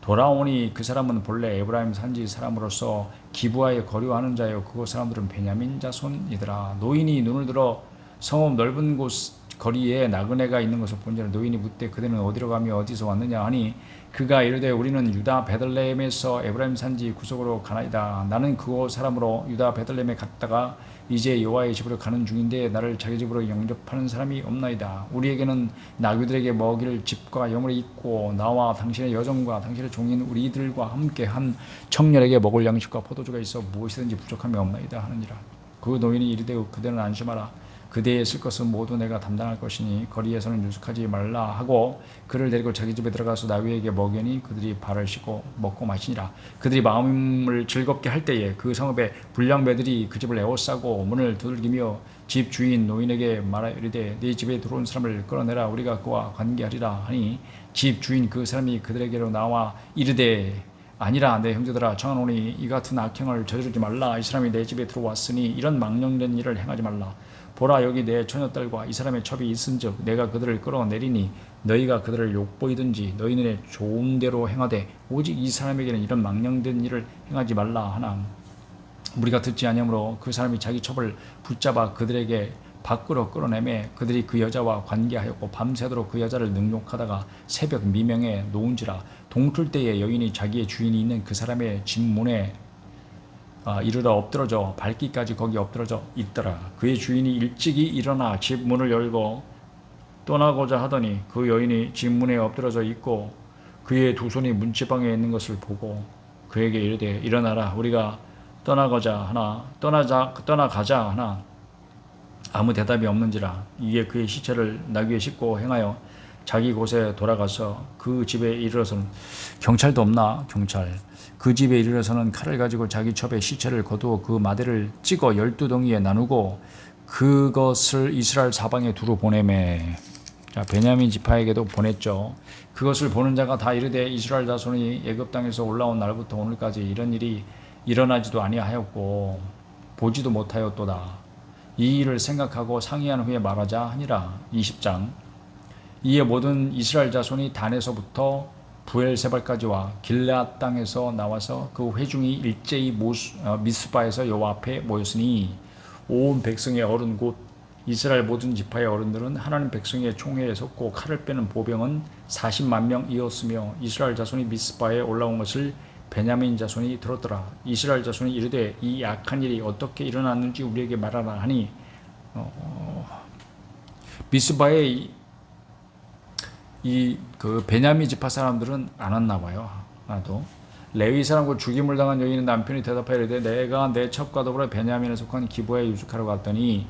돌아오니 그 사람은 본래 에브라임 산지 사람으로서 기브아에 거류하는 자요 그곳 사람들은 베냐민 자손이더라. 노인이 눈을 들어 성읍 넓은 곳 거리에 나그네가 있는 것을 본지라. 노인이 묻되 그대는 어디로 가며 어디서 왔느냐 하니 그가 이르되 우리는 유다 베들레헴에서 에브라임 산지 구석으로 가나이다. 나는 그곳 사람으로 유다 베들레헴에 갔다가 이제 여호와의 집으로 가는 중인데 나를 자기 집으로 영접하는 사람이 없나이다. 우리에게는 나귀들에게 먹일 집과 여물이 있고 나와 당신의 여종과 당신의 종인 우리들과 함께 한 청년에게 먹을 양식과 포도주가 있어 무엇이든지 부족함이 없나이다 하느니라. 그 노인이 이르되 그대는 안심하라. 그대의 쓸 것은 모두 내가 담당할 것이니 거리에서는 유숙하지 말라 하고 그를 데리고 자기 집에 들어가서 나귀에게 먹이니 그들이 발을 씻고 먹고 마시니라. 그들이 마음을 즐겁게 할 때에 그 성읍의 불량배들이 그 집을 에워싸고 문을 두들기며 집 주인 노인에게 말하이르되 네 집에 들어온 사람을 끌어내라. 우리가 그와 관계하리라 하니 집 주인 그 사람이 그들에게로 나와 이르되 아니라 내 형제들아 청하노니 이 같은 악행을 저지르지 말라. 이 사람이 내 집에 들어왔으니 이런 망령된 일을 행하지 말라. 보라 여기 내 처녀딸과 이 사람의 첩이 있은즉 내가 그들을 끌어내리니 너희가 그들을 욕보이든지 너희는 좋은 대로 행하되 오직 이 사람에게는 이런 망령된 일을 행하지 말라 하나. 우리가 듣지 아니하므로 그 사람이 자기 첩을 붙잡아 그들에게 밖으로 끌어내매 그들이 그 여자와 관계하였고 밤새도록 그 여자를 능욕하다가 새벽 미명에 놓은지라. 동틀 때에 여인이 자기의 주인이 있는 그 사람의 집 문에 이르러 엎드러져 발기까지 거기 엎드러져 있더라. 그의 주인이 일찍이 일어나 집 문을 열고 떠나고자 하더니 그 여인이 집 문에 엎드러져 있고 그의 두 손이 문지방에 있는 것을 보고 그에게 이르되 일어나라. 우리가 떠나가자 하나 아무 대답이 없는지라. 이에 그의 시체를 나귀에 싣고 행하여 자기 곳에 돌아가서 그 집에 이르러서는 경찰도 없나 경찰 그 집에 이르러서는 칼을 가지고 자기 첩에 시체를 거두어 그 마대를 찍어 12덩이에 나누고 그것을 이스라엘 사방에 두루 보내매. 자, 베냐민 지파에게도 보냈죠. 그것을 보는 자가 다 이르되 이스라엘 자손이 애굽 땅에서 올라온 날부터 오늘까지 이런 일이 일어나지도 아니하였고 보지도 못하였도다. 이 일을 생각하고 상의한 후에 말하자 하니라. 20장. 이에 모든 이스라엘 자손이 단에서부터 부엘세발까지와 길앗 땅에서 나와서 그 회중이 일제히 미스바에서 여호와 앞에 모였으니 온 백성의 어른 곧 이스라엘 모든 지파의 어른들은 하나님 백성의 총회에 섰고 칼을 빼는 보병은 40만 명이었으며 이스라엘 자손이 미스바에 올라온 것을 베냐민 자손이 들었더라. 이스라엘 자손이 이르되 이 악한 일이 어떻게 일어났는지 우리에게 말하라 하니 미스바에 그 베냐민 지파 사람들은 안 왔나 봐요. 하나도. 레위 사람과 죽임을 당한 여인은 남편이 대답하여 이르되 내가 내 첩과 더불어 베냐민에 속한 기브아에 유숙하러 갔더니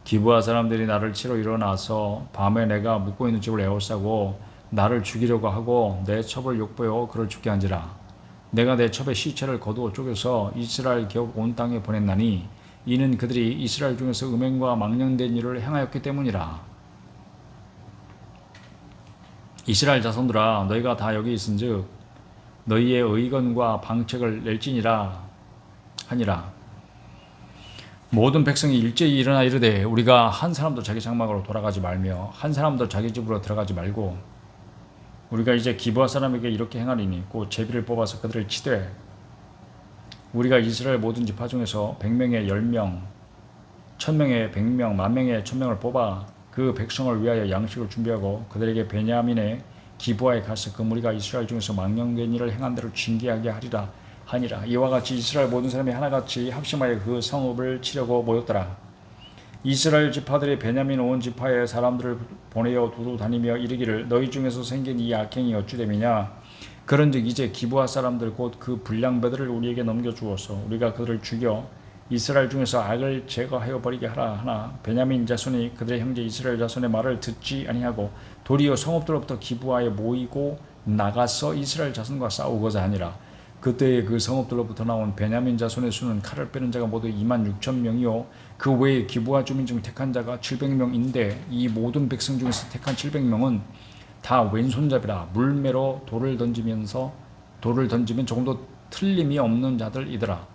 기브아 사람들이 나를 치러 일어나서 밤에 내가 묵고 있는 집을 에워싸고 나를 죽이려고 하고 내 첩을 욕보여 그를 죽게 한지라. 내가 내 첩의 시체를 거두어 쪼개서 이스라엘 겨 온 땅에 보냈나니 이는 그들이 이스라엘 중에서 음행과 망령된 일을 행하였기 때문이라. 이스라엘 자손들아 너희가 다 여기 있은즉 너희의 의건과 방책을 낼지니라 하니라. 모든 백성이 일제히 일어나 이르되 우리가 한 사람도 자기 장막으로 돌아가지 말며 한 사람도 자기 집으로 들어가지 말고 우리가 이제 기브아 사람에게 이렇게 행하리니 곧 제비를 뽑아서 그들을 치되 우리가 이스라엘 모든 지파 중에서 100명에 10명 1000명에 100명 10,000명에 1000명을 뽑아 그 백성을 위하여 양식을 준비하고 그들에게 베냐민의 기브아에 가서 그 무리가 이스라엘 중에서 망령된 일을 행한 대로 징계하게 하리라 하니라. 이와 같이 이스라엘 모든 사람이 하나같이 합심하여 그 성읍을 치려고 모였더라. 이스라엘 지파들이 베냐민 온 지파의 사람들을 보내어 두루 다니며 이르기를 너희 중에서 생긴 이 악행이 어찌됨이냐. 그런즉 이제 기브아 사람들 곧 그 불량배들을 우리에게 넘겨주어서 우리가 그들을 죽여 이스라엘 중에서 악을 제거하여 버리게 하라 하나 베냐민 자손이 그들의 형제 이스라엘 자손의 말을 듣지 아니하고 도리어 성읍들로부터 기브아에 모이고 나가서 이스라엘 자손과 싸우고자 하니라. 그때에 그 성읍들로부터 나온 베냐민 자손의 수는 칼을 빼는 자가 모두 26,000명이요 그 외에 기브아 주민 중 택한 자가 700명인데 이 모든 백성 중에서 택한 700명은 다 왼손잡이라 물매로 돌을 던지면 조금도 틀림이 없는 자들이더라.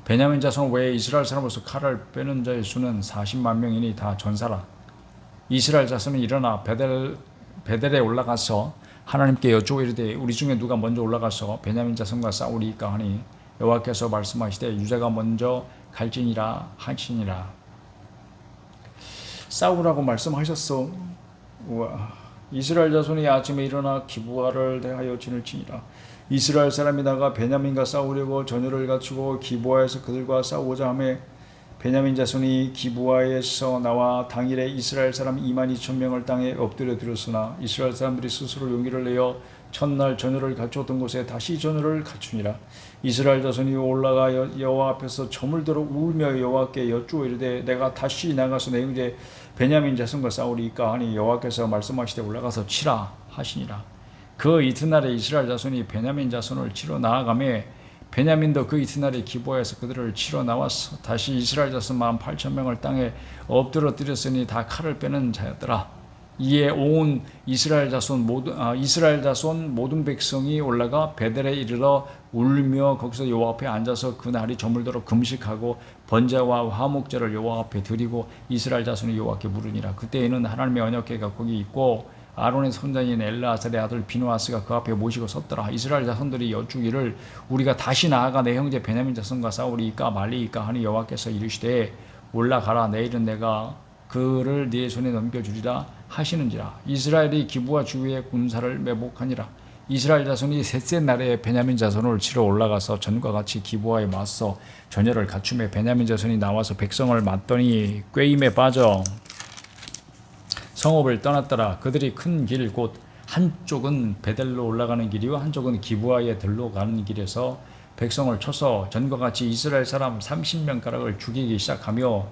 베냐민 자손 외에 이스라엘 사람으로서 칼을 빼는 자의 수는 40만 명이니 다 전사라. 이스라엘 자손은 일어나 베델에 올라가서 하나님께 여쭈어 이르되 우리 중에 누가 먼저 올라가서 베냐민 자손과 싸우리까 하니 여호와께서 말씀하시되 유다가 먼저 갈지니라 하시니라. 싸우라고 말씀하셨어. 우와. 이스라엘 자손이 아침에 일어나 기브아를 대하여 진을 치니라. 이스라엘 사람이 나가 베냐민과 싸우려고 전열을 갖추고 기브아에서 그들과 싸우고자 하며 베냐민 자손이 기브아에서 나와 당일에 이스라엘 사람 22,000명을 땅에 엎드려 드렸으나 이스라엘 사람들이 스스로 용기를 내어 첫날 전열을 갖추었던 곳에 다시 전열을 갖추니라. 이스라엘 자손이 올라가 여호와 앞에서 점을 들어 울며 여호와께 여쭈어 이르되 내가 다시 나가서 내 형제 베냐민 자손과 싸우리이까 하니 여호와께서 말씀하시되 올라가서 치라 하시니라. 그 이튿날에 이스라엘 자손이 베냐민 자손을 치러 나아가며 베냐민도 그 이튿날에 기브아에서 그들을 치러 나왔어. 다시 이스라엘 자손 18,000명을 땅에 엎드려 드렸으니 다 칼을 빼는 자였더라. 이에 온 이스라엘 자손 모든 백성이 올라가 베델에 이르러 울며 거기서 여호와 앞에 앉아서 그 날이 저물도록 금식하고 번제와 화목제를 여호와 앞에 드리고 이스라엘 자손이 여호와께 물으니라. 그때에는 하나님의 언약궤가 거기 있고 아론의 손자인 엘르아살의 아들 비누아스가 그 앞에 모시고 섰더라. 이스라엘 자손들이 여쭈기를 우리가 다시 나아가 내 형제 베냐민 자손과 싸우리이까 말리이까 하니 여호와께서 이르시되 올라가라. 내일은 내가 그를 네 손에 넘겨주리라 하시는지라. 이스라엘이 기브아 주위의 군사를 매복하니라. 이스라엘 자손이 셋째 날에 베냐민 자손을 치러 올라가서 전과 같이 기브아에 맞서 전열을 갖추며 베냐민 자손이 나와서 백성을 맞더니 꾀임에 빠져 성읍을 떠났더라. 그들이 큰 길 곧 한쪽은 베델로 올라가는 길이요 한쪽은 기브아에 들로 가는 길에서 백성을 쳐서 전과 같이 이스라엘 사람 30명가량을 죽이기 시작하며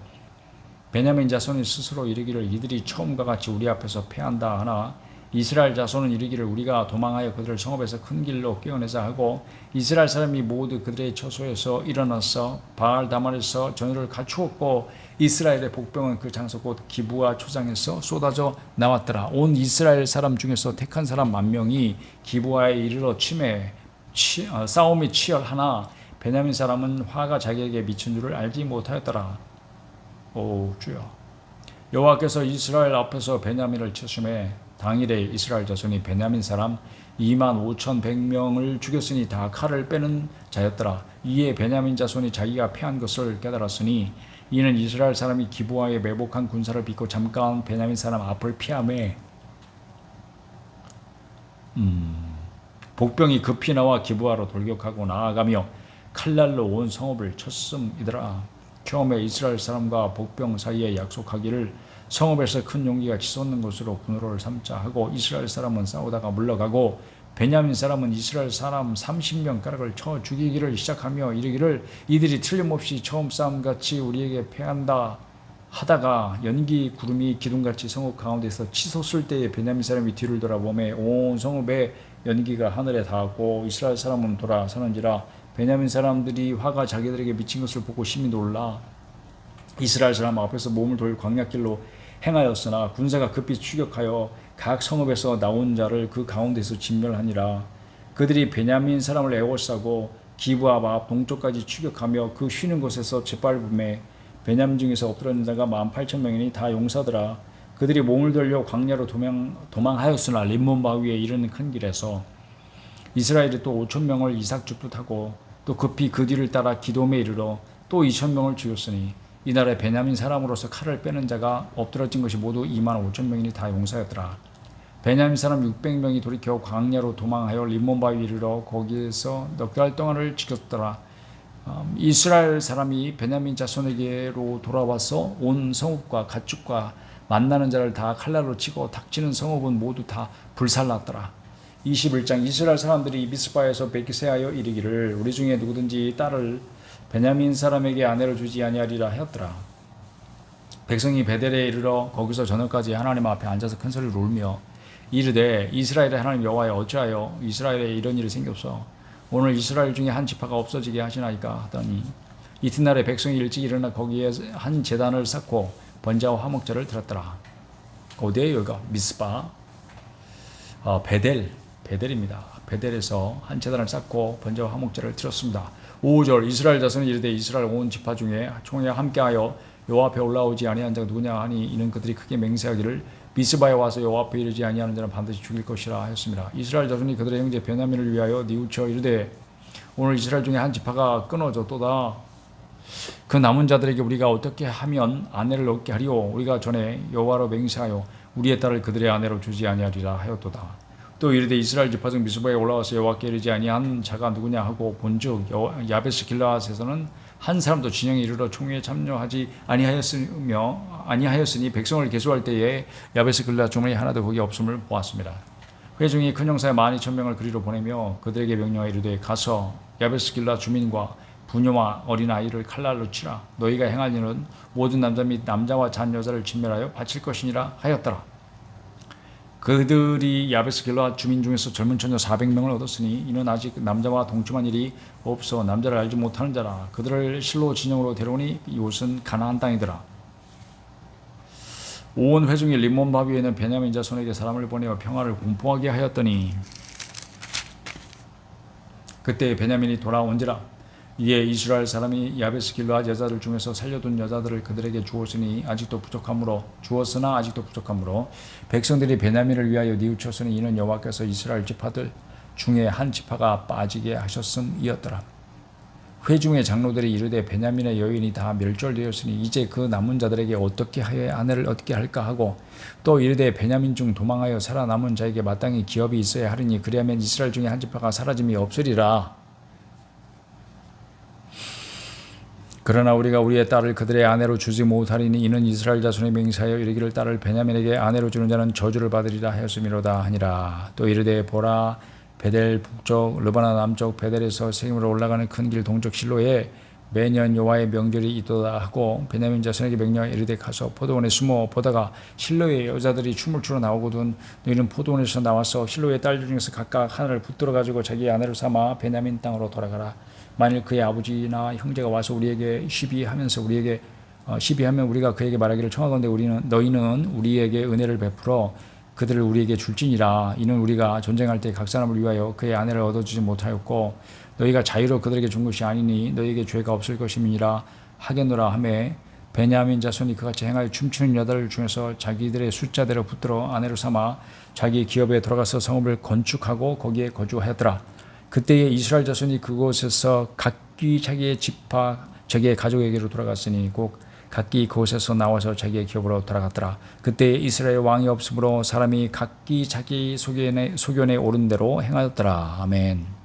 베냐민 자손이 스스로 이르기를 이들이 처음과 같이 우리 앞에서 패한다 하나 이스라엘 자손은 이르기를 우리가 도망하여 그들을 성읍에서 큰 길로 깨어내자 하고 이스라엘 사람이 모두 그들의 처소에서 일어나서 바알 다말에서 전열을 갖추었고 이스라엘의 복병은 그 장소 곧 기브아 초장에서 쏟아져 나왔더라. 온 이스라엘 사람 중에서 택한 사람 10,000명이 기브아에 이르러 싸움이 치열하나 베냐민 사람은 화가 자기에게 미친 줄을 알지 못하였더라. 오 주여, 여호와께서 이스라엘 앞에서 베냐민을 치심에 당일에 이스라엘 자손이 베냐민 사람 25,100명을 죽였으니 다 칼을 빼는 자였더라. 이에 베냐민 자손이 자기가 패한 것을 깨달았으니 이는 이스라엘 사람이 기브아에 매복한 군사를 빚고 잠깐 베냐민 사람 앞을 피하매 복병이 급히 나와 기브아로 돌격하고 나아가며 칼날로 온 성읍을 쳤음이더라. 처음에 이스라엘 사람과 복병 사이에 약속하기를 성읍에서 큰 용기가 치솟는 곳으로 분노를 삼자 하고 이스라엘 사람은 싸우다가 물러가고 베냐민 사람은 이스라엘 사람 30명가량을 쳐 죽이기를 시작하며 이르기를 이들이 틀림없이 처음 싸움같이 우리에게 패한다 하다가 연기 구름이 기둥같이 성읍 가운데서 치솟을 때에 베냐민 사람이 뒤를 돌아보매 온 성읍에 연기가 하늘에 닿았고 이스라엘 사람은 돌아서는지라. 베냐민 사람들이 화가 자기들에게 미친 것을 보고 심히 놀라 이스라엘 사람 앞에서 몸을 돌 광야길로 행하였으나 군사가 급히 추격하여 각 성읍에서 나온 자를 그 가운데서 진멸하니라. 그들이 베냐민 사람을 애워싸고 기브아 앞 동쪽까지 추격하며 그 쉬는 곳에서 짓밟음에 베냐민 중에서 엎드러진 자가 18,000명이니 다 용사더라. 그들이 몸을 돌려 광야로 도망하였으나 림몬 바위에 이르는 큰 길에서 이스라엘이 또 5,000명을 이삭죽도 타고 또 급히 그 뒤를 따라 기돔에 이르러 또 2,000명을 죽였으니 이날에 베냐민 사람으로서 칼을 빼는 자가 엎드러진 것이 모두 25,000명이니 다 용사였더라. 베냐민 사람 600명이 돌이켜 광야로 도망하여 림몬 바위에 이르러 거기에서 넉 달 동안을 지켰더라. 이스라엘 사람이 베냐민 자손에게로 돌아와서 온 성읍과 가축과 만나는 자를 다 칼날로 치고 닥치는 성읍은 모두 다 불살랐더라. 21장 이스라엘 사람들이 미스바에서 백기세하여 이르기를 우리 중에 누구든지 딸을 베냐민 사람에게 아내로 주지 아니하리라 하였더라. 백성이 베델에 이르러 거기서 저녁까지 하나님 앞에 앉아서 큰 소리로 울며 이르되 이스라엘의 하나님 여호와여 어찌하여 이스라엘에 이런 일이 생겼소. 오늘 이스라엘 중에 한 지파가 없어지게 하시나이까 하더니 이튿날에 백성이 일찍 일어나 거기에 한 제단을 쌓고 번제와 화목제를 드렸더라. 어디에요? 여기가 미스바 베델입니다. 베델에서 한 제단을 쌓고 번제와 화목제를 드렸습니다. 5절 이스라엘 자손이 이르되 이스라엘 온 지파 중에 총회와 함께하여 여호와 앞에 올라오지 아니한 자가 누구냐 하니 이는 그들이 크게 맹세하기를 미스바에 와서 여호와 앞에 이르지 아니하는 자는 반드시 죽일 것이라 하였습니다. 이스라엘 자손이 그들의 형제 베냐민을 위하여 뉘우쳐 이르되 오늘 이스라엘 중에 한 지파가 끊어졌도다. 그 남은 자들에게 우리가 어떻게 하면 아내를 얻게 하리오. 우리가 전에 여호와로 맹세하여 우리의 딸을 그들의 아내로 주지 아니하리라 하였도다. 또 이르되 이스라엘 지파 중 미스바에 올라와서 여호와께 이르지 아니한 자가 누구냐 하고 본즉 야베스 길라앗에서는 한 사람도 진영에 이르러 총회에 참여하지 아니하였으니 백성을 계수할 때에 야베스 길라앗 주머니 하나도 거기 없음을 보았습니다. 회중이 큰 형사의 12,000명을 그리로 보내며 그들에게 명령하여 이르되 가서 야베스 길라앗 주민과 부녀와 어린 아이를 칼날로 치라. 너희가 행할 일은 모든 남자 및 남자와 잔 여자를 진멸하여 바칠 것이니라 하였더라. 그들이 야베스 길라앗 주민 중에서 젊은 처녀 400명을 얻었으니 이는 아직 남자와 동침한 일이 없어 남자를 알지 못하는 자라. 그들을 실로 진영으로 데려오니 이곳은 가나안 땅이더라. 온 회중이 림몬 바위에는 베냐민 자손에게 사람을 보내어 평화를 공포하게 하였더니 그때 베냐민이 돌아온지라. 이에 이스라엘 사람이 야베스 길라앗 여자들 중에서 살려둔 여자들을 그들에게 주었으나 아직도 부족함으로 백성들이 베냐민을 위하여 뉘우쳤으니 이는 여호와께서 이스라엘 지파들 중에 한 지파가 빠지게 하셨음이었더라. 회중의 장로들이 이르되 베냐민의 여인이 다 멸절되었으니 이제 그 남은 자들에게 어떻게 하여 아내를 얻게 할까 하고 또 이르되 베냐민 중 도망하여 살아남은 자에게 마땅히 기업이 있어야 하리니 그리하면 이스라엘 중에 한 지파가 사라짐이 없으리라. 그러나 우리가 우리의 딸을 그들의 아내로 주지 못하리니 이는 이스라엘 자손의 맹세하여 이르기를 딸을 베냐민에게 아내로 주는 자는 저주를 받으리라 하였음이로다 하니라. 또 이르되 보라 베델 북쪽 르바나 남쪽 베델에서 세겜으로 올라가는 큰 길 동쪽 실로에 매년 여호와의 명절이 있도다 하고 베냐민 자손에게 명령하여 이르되 가서 포도원에 숨어 보다가 실로의 여자들이 춤을 추러 나오거든 너희는 포도원에서 나와서 실로의 딸들 중에서 각각 하나를 붙들어 가지고 자기 아내를 삼아 베냐민 땅으로 돌아가라. 만일 그의 아버지나 형제가 와서 우리에게 시비하면서 우리에게 시비하면 우리가 그에게 말하기를 청하건대 너희는 우리에게 은혜를 베풀어 그들을 우리에게 줄지니라. 이는 우리가 전쟁할 때 각 사람을 위하여 그의 아내를 얻어주지 못하였고 너희가 자유로 그들에게 준 것이 아니니 너희에게 죄가 없을 것임이니라 하겠노라 하매 베냐민 자손이 그같이 행하여 춤추는 여자들 중에서 자기들의 숫자대로 붙들어 아내로 삼아 자기 기업에 들어가서 성읍을 건축하고 거기에 거주하였더라. 그때에 이스라엘 자손이 그곳에서 각기 자기의 집파 자기의 가족에게로 돌아갔으니 곧 각기 그곳에서 나와서 자기의 기업으로 돌아갔더라. 그때 이스라엘 왕이 없으므로 사람이 각기 자기 소견에 오른 대로 행하였더라. 아멘.